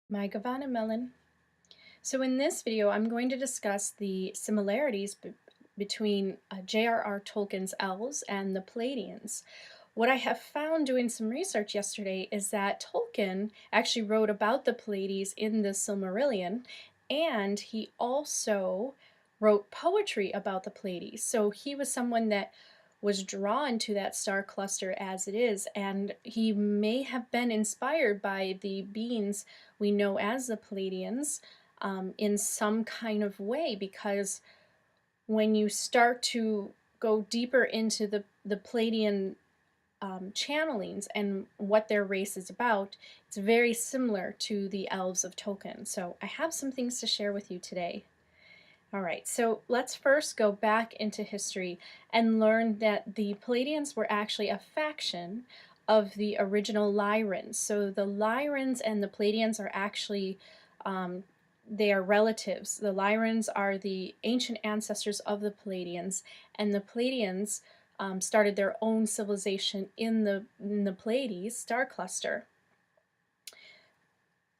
My Gavana Melon. So in this video, I'm going to discuss the similarities between J.R.R. Tolkien's Elves and the Pleiadians. What I have found doing some research yesterday is that Tolkien actually wrote about the Pleiades in the Silmarillion, and he also wrote poetry about the Pleiades. So he was someone that was drawn to that star cluster as it is, and he may have been inspired by the beings we know as the Pleiadians in some kind of way, because when you start to go deeper into the Pleiadian channelings and what their race is about, it's very similar to the Elves of Tolkien. So I have some things to share with you today. All right, so let's first go back into history and learn that the Pleiadians were actually a faction of the original Lyrans. So the Lyrans and the Pleiadians are actually, they are relatives. The Lyrans are the ancient ancestors of the Pleiadians, and the Pleiadians started their own civilization in the Pleiades star cluster.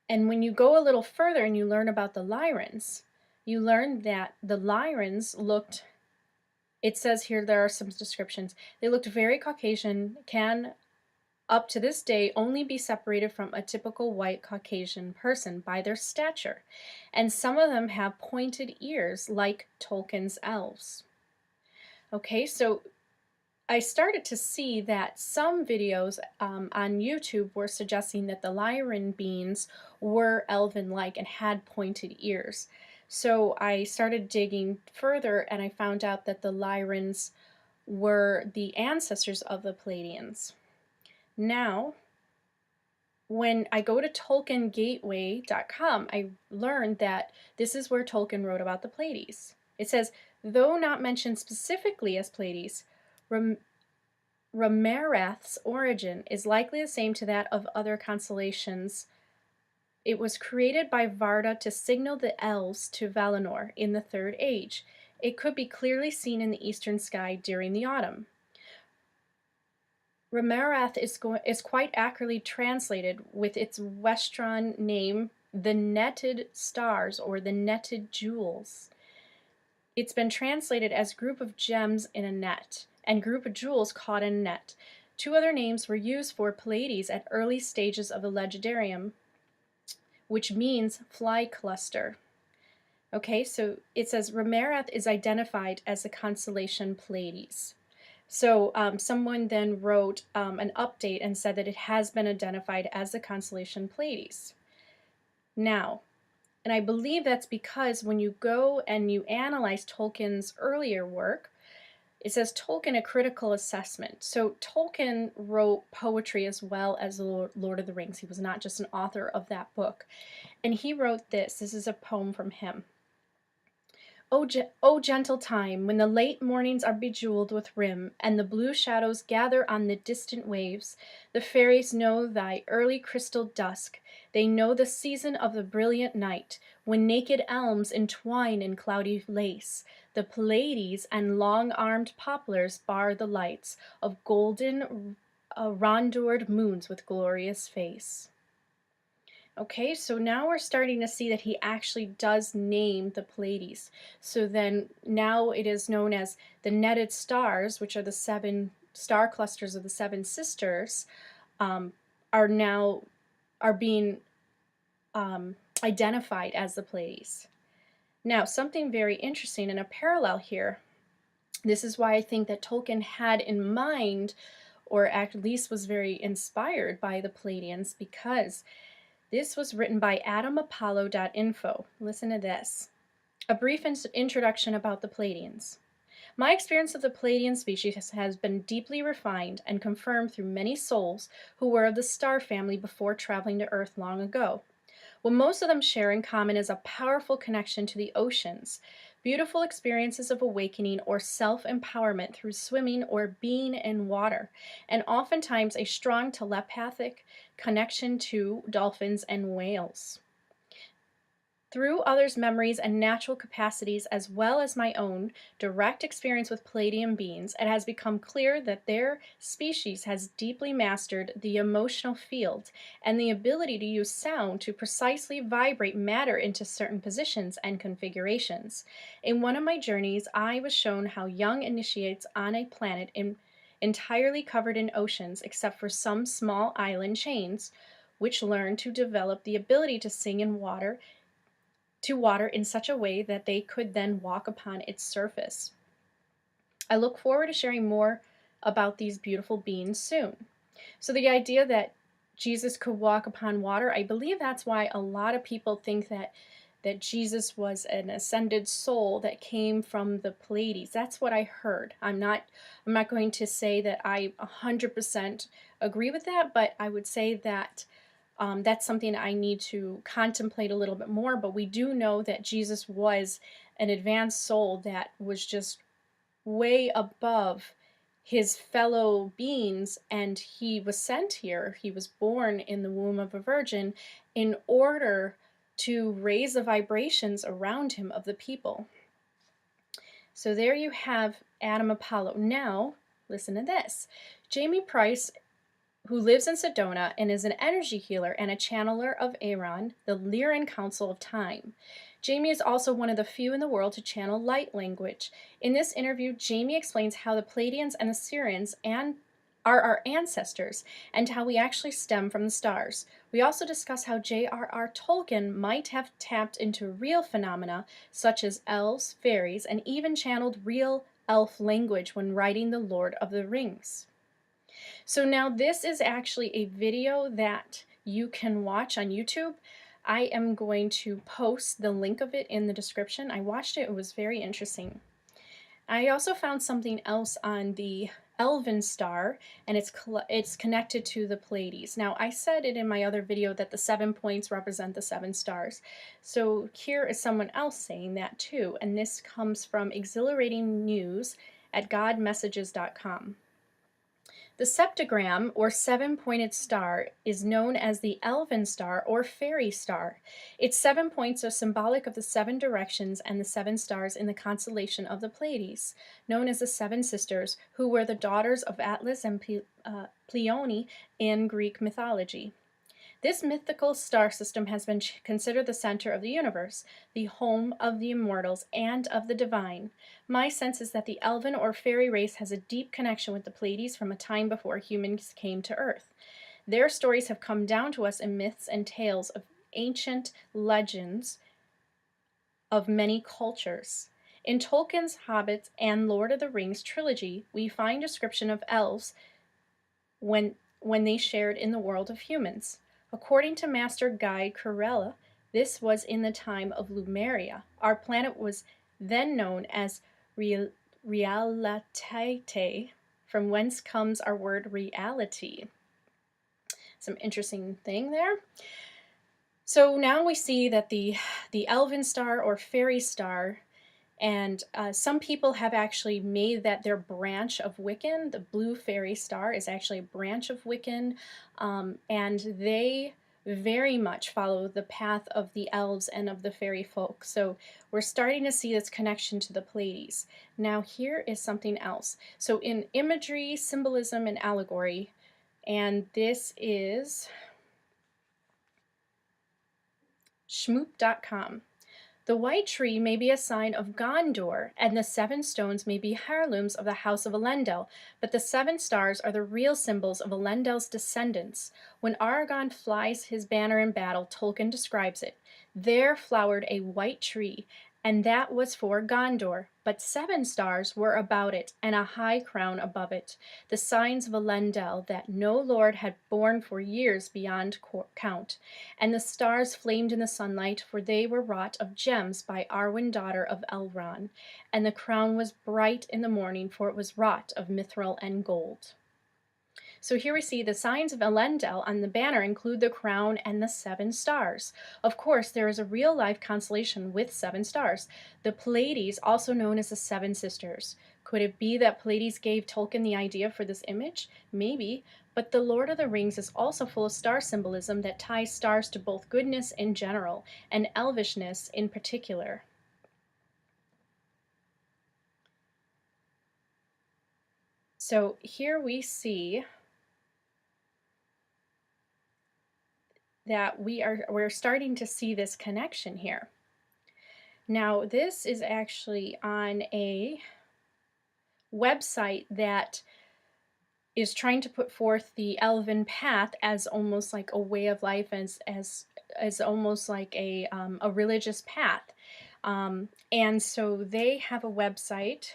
And when you go a little further and you learn about the Lyrans, you learn that the Lyrans looked, it says here, there are some descriptions, they looked very Caucasian, can up to this day only be separated from a typical white Caucasian person by their stature, and some of them have pointed ears like Tolkien's elves. Okay, so I started to see that some videos on YouTube were suggesting that the Lyran beings were elven-like and had pointed ears. So I started digging further and I found out that the Lyrans were the ancestors of the Pleiadians. Now, when I go to TolkienGateway.com, I learned that this is where Tolkien wrote about the Pleiades. It says, though not mentioned specifically as Pleiades, Ramareth's origin is likely the same to that of other constellations. It was created by Varda to signal the elves to Valinor in the Third Age. It could be clearly seen in the eastern sky during the autumn. Ramareth is quite accurately translated with its Westron name, the netted stars or the netted jewels. It's been translated as group of gems in a net and group of jewels caught in a net. Two other names were used for Pleiades at early stages of the legendarium, which means fly cluster. Okay, so it says Ramareth is identified as the constellation Pleiades. So someone then wrote an update and said that it has been identified as the constellation Pleiades. Now, and I believe that's because when you go and you analyze Tolkien's earlier work, it says Tolkien, a critical assessment. So Tolkien wrote poetry as well as the Lord of the Rings. He was not just an author of that book. And he wrote this. This is a poem from him. O gentle time, when the late mornings are bejeweled with rim, and the blue shadows gather on the distant waves, the fairies know thy early crystal dusk. They know the season of the brilliant night, when naked elms entwine in cloudy lace. The Pleiades and long-armed poplars bar the lights of golden rondoured moons with glorious face. Okay, so now we're starting to see that he actually does name the Pleiades. So then now it is known as the netted stars, which are the 7 star clusters of the 7 sisters, are being identified as the Pleiades. Now, something very interesting and a parallel here. This is why I think that Tolkien had in mind, or at least was very inspired by the Pleiadians, because this was written by adamapollo.info. Listen to this. A brief introduction about the Pleiadians. My experience of the Pleiadian species has been deeply refined and confirmed through many souls who were of the star family before traveling to Earth long ago. What most of them share in common is a powerful connection to the oceans, beautiful experiences of awakening or self-empowerment through swimming or being in water, and oftentimes a strong telepathic connection to dolphins and whales. Through others' memories and natural capacities, as well as my own direct experience with Pleiadian beings, it has become clear that their species has deeply mastered the emotional field and the ability to use sound to precisely vibrate matter into certain positions and configurations. In one of my journeys, I was shown how young initiates on a planet entirely covered in oceans, except for some small island chains, which learn to develop the ability to sing in water to water in such a way that they could then walk upon its surface. I look forward to sharing more about these beautiful beings soon. So the idea that Jesus could walk upon water, I believe that's why a lot of people think that Jesus was an ascended soul that came from the Pleiades. That's what I heard. I'm not going to say that I 100% agree with that, but I would say that that's something I need to contemplate a little bit more. But we do know that Jesus was an advanced soul that was just way above his fellow beings, and he was sent here. He was born in the womb of a virgin in order to raise the vibrations around him of the people. So there you have Adam Apollo. Now, listen to this. Jamye Price, who lives in Sedona and is an energy healer and a channeler of Aaron, the Lyran Council of Time. Jamye is also one of the few in the world to channel light language. In this interview, Jamye explains how the Pleiadians and the Sirians are our ancestors and how we actually stem from the stars. We also discuss how JRR Tolkien might have tapped into real phenomena such as elves, fairies, and even channeled real elf language when writing The Lord of the Rings. So now this is actually a video that you can watch on YouTube. I am going to post the link of it in the description. I watched it. It was very interesting. I also found something else on the Elven Star, and it's connected to the Pleiades. Now, I said it in my other video that the 7 points represent the 7 stars. So here is someone else saying that too, and this comes from exhilarating news at godmessages.com. The septagram, or 7-pointed star, is known as the Elven Star or Fairy Star. Its 7 points are symbolic of the 7 directions and the 7 stars in the constellation of the Pleiades, known as the 7 sisters, who were the daughters of Atlas and Pleione in Greek mythology. This mythical star system has been considered the center of the universe, the home of the immortals and of the divine. My sense is that the elven or fairy race has a deep connection with the Pleiades from a time before humans came to Earth. Their stories have come down to us in myths and tales of ancient legends of many cultures. In Tolkien's Hobbit and Lord of the Rings trilogy, we find description of elves when they shared in the world of humans. According to Master Guy Corella, this was in the time of Lumeria. Our planet was then known as Realitate, from whence comes our word reality. Some interesting thing there. So now we see that the Elven Star or Fairy Star, and some people have actually made that their branch of Wiccan. The Blue Fairy Star is actually a branch of Wiccan, and they very much follow the path of the elves and of the fairy folk. So we're starting to see this connection to the Pleiades. Now here is something else. So in imagery, symbolism, and allegory, and this is shmoop.com. The white tree may be a sign of Gondor, and the 7 stones may be heirlooms of the House of Elendil, but the 7 stars are the real symbols of Elendil's descendants. When Aragorn flies his banner in battle, Tolkien describes it. There flowered a white tree, and that was for Gondor, but 7 stars were about it, and a high crown above it, the signs of Elendil that no lord had borne for years beyond count. And the stars flamed in the sunlight, for they were wrought of gems by Arwen, daughter of Elrond, and the crown was bright in the morning, for it was wrought of mithril and gold. So here we see the signs of Elendil on the banner include the crown and the 7 stars. Of course, there is a real-life constellation with 7 stars. The Pleiades, also known as the 7 sisters, Could it be that Pleiades gave Tolkien the idea for this image? Maybe, but The Lord of the Rings is also full of star symbolism that ties stars to both goodness in general and elvishness in particular. So here we see that we're starting to see this connection here. Now, this is actually on a website that is trying to put forth the elven path as almost like a way of life, as almost like a religious path. And so they have a website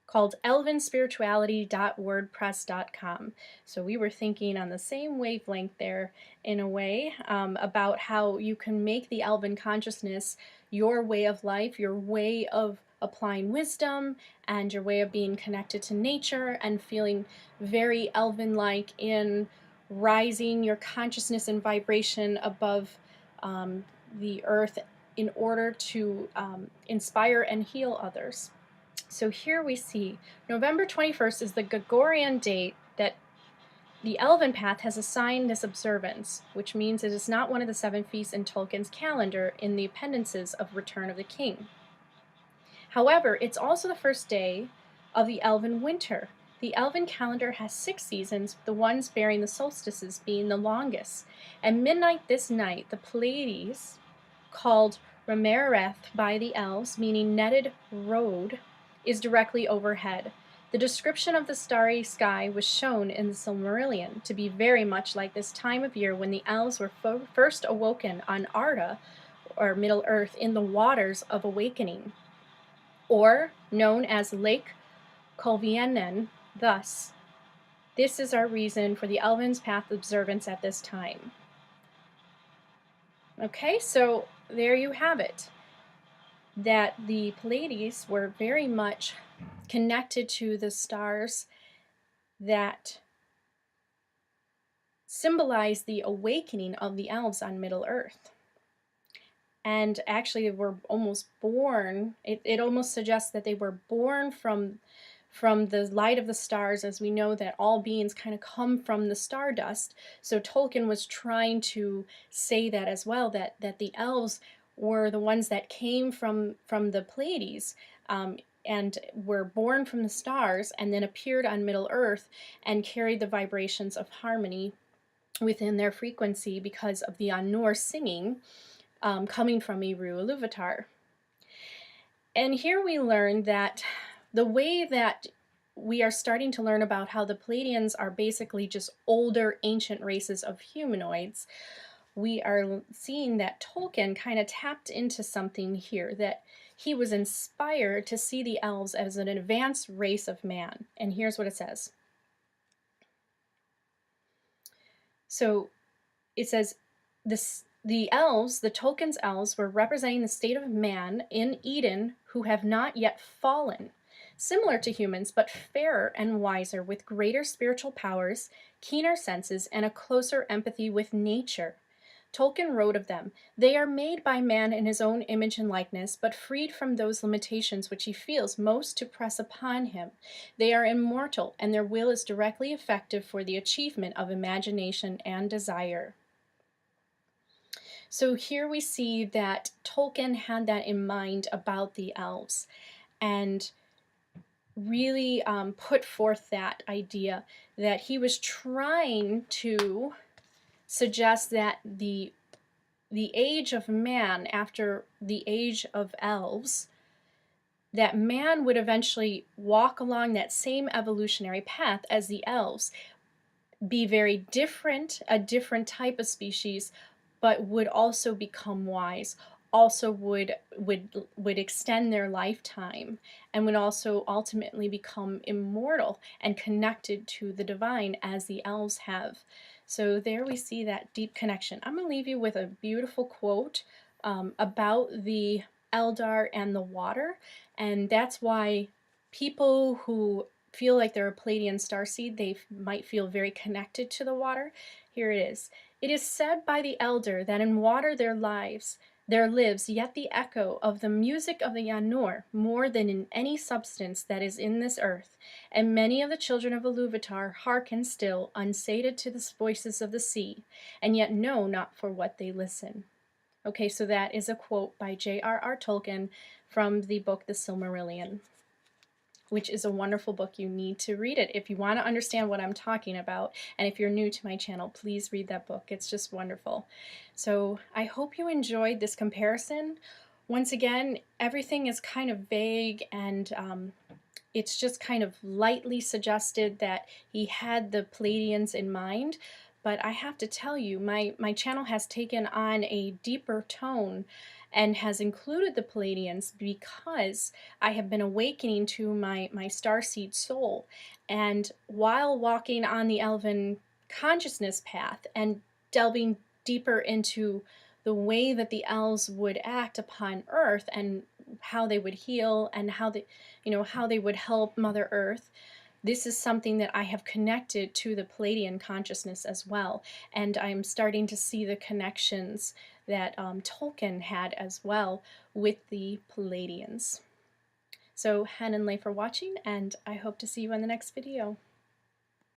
called elvenspirituality.wordpress.com. So we were thinking on the same wavelength there in a way, about how you can make the elven consciousness your way of life, your way of applying wisdom, and your way of being connected to nature and feeling very elven-like in rising your consciousness and vibration above the earth in order to inspire and heal others. So here we see November 21st is the Gregorian date that the Elven Path has assigned this observance, which means it is not one of the 7 feasts in Tolkien's calendar in the appendices of Return of the King. However, it's also the first day of the Elven winter. The Elven calendar has 6 seasons, with the ones bearing the solstices being the longest. At midnight this night, the Pleiades, called Remereth by the Elves, meaning netted road, is directly overhead. The description of the starry sky was shown in the Silmarillion to be very much like this time of year when the Elves were first awoken on Arda, or Middle Earth, in the waters of awakening, or known as Lake Kolvienen. Thus, this is our reason for the Elven's Path observance at this time. Okay, so there you have it. That the Pleiades were very much connected to the stars that symbolize the awakening of the elves on Middle Earth. And actually they were almost born, it almost suggests that they were born from the light of the stars, as we know that all beings kind of come from the stardust. So Tolkien was trying to say that as well, that the elves were the ones that came from the Pleiades, and were born from the stars and then appeared on Middle Earth and carried the vibrations of harmony within their frequency because of the Anur singing coming from Eru Iluvatar. And here we learn that the way that we are starting to learn about how the Pleiadians are basically just older ancient races of humanoids, we are seeing that Tolkien kind of tapped into something here, that he was inspired to see the elves as an advanced race of man. And here's what it says. So it says, the elves, the Tolkien's elves, were representing the state of man in Eden who have not yet fallen, similar to humans, but fairer and wiser, with greater spiritual powers, keener senses, and a closer empathy with nature. Tolkien wrote of them, "They are made by man in his own image and likeness, but freed from those limitations which he feels most to press upon him. They are immortal, and their will is directly effective for the achievement of imagination and desire." So here we see that Tolkien had that in mind about the elves, and really put forth that idea that he was trying to suggest that the age of man after the age of elves, that man would eventually walk along that same evolutionary path as the elves, be very different, a different type of species, but would also become wise, also would extend their lifetime, and would also ultimately become immortal and connected to the divine as the elves have. So there we see that deep connection. I'm going to leave you with a beautiful quote about the Eldar and the water, and that's why people who feel like they're a Pleiadian starseed, they might feel very connected to the water. Here it is. "It is said by the elder that in water their lives, There lives yet the echo of the music of the Yanur more than in any substance that is in this earth, and many of the children of Iluvatar hearken still, unsated to the voices of the sea, and yet know not for what they listen. Okay, so that is a quote by JRR Tolkien from the book The Silmarillion, which is a wonderful book. You need to read it if you want to understand what I'm talking about. And if you're new to my channel, please read that book. It's just wonderful. So I hope you enjoyed this comparison. Once again, everything is kind of vague, and it's just kind of lightly suggested that he had the Pleiadians in mind. But I have to tell you, my channel has taken on a deeper tone and has included the Pleiadians because I have been awakening to my starseed soul. And while walking on the Elven consciousness path and delving deeper into the way that the elves would act upon Earth and how they would heal and how they would help Mother Earth, this is something that I have connected to the Pleiadian consciousness as well, and I'm starting to see the connections that Tolkien had as well with the Pleiadians. So, Hen and Lei for watching, and I hope to see you in the next video.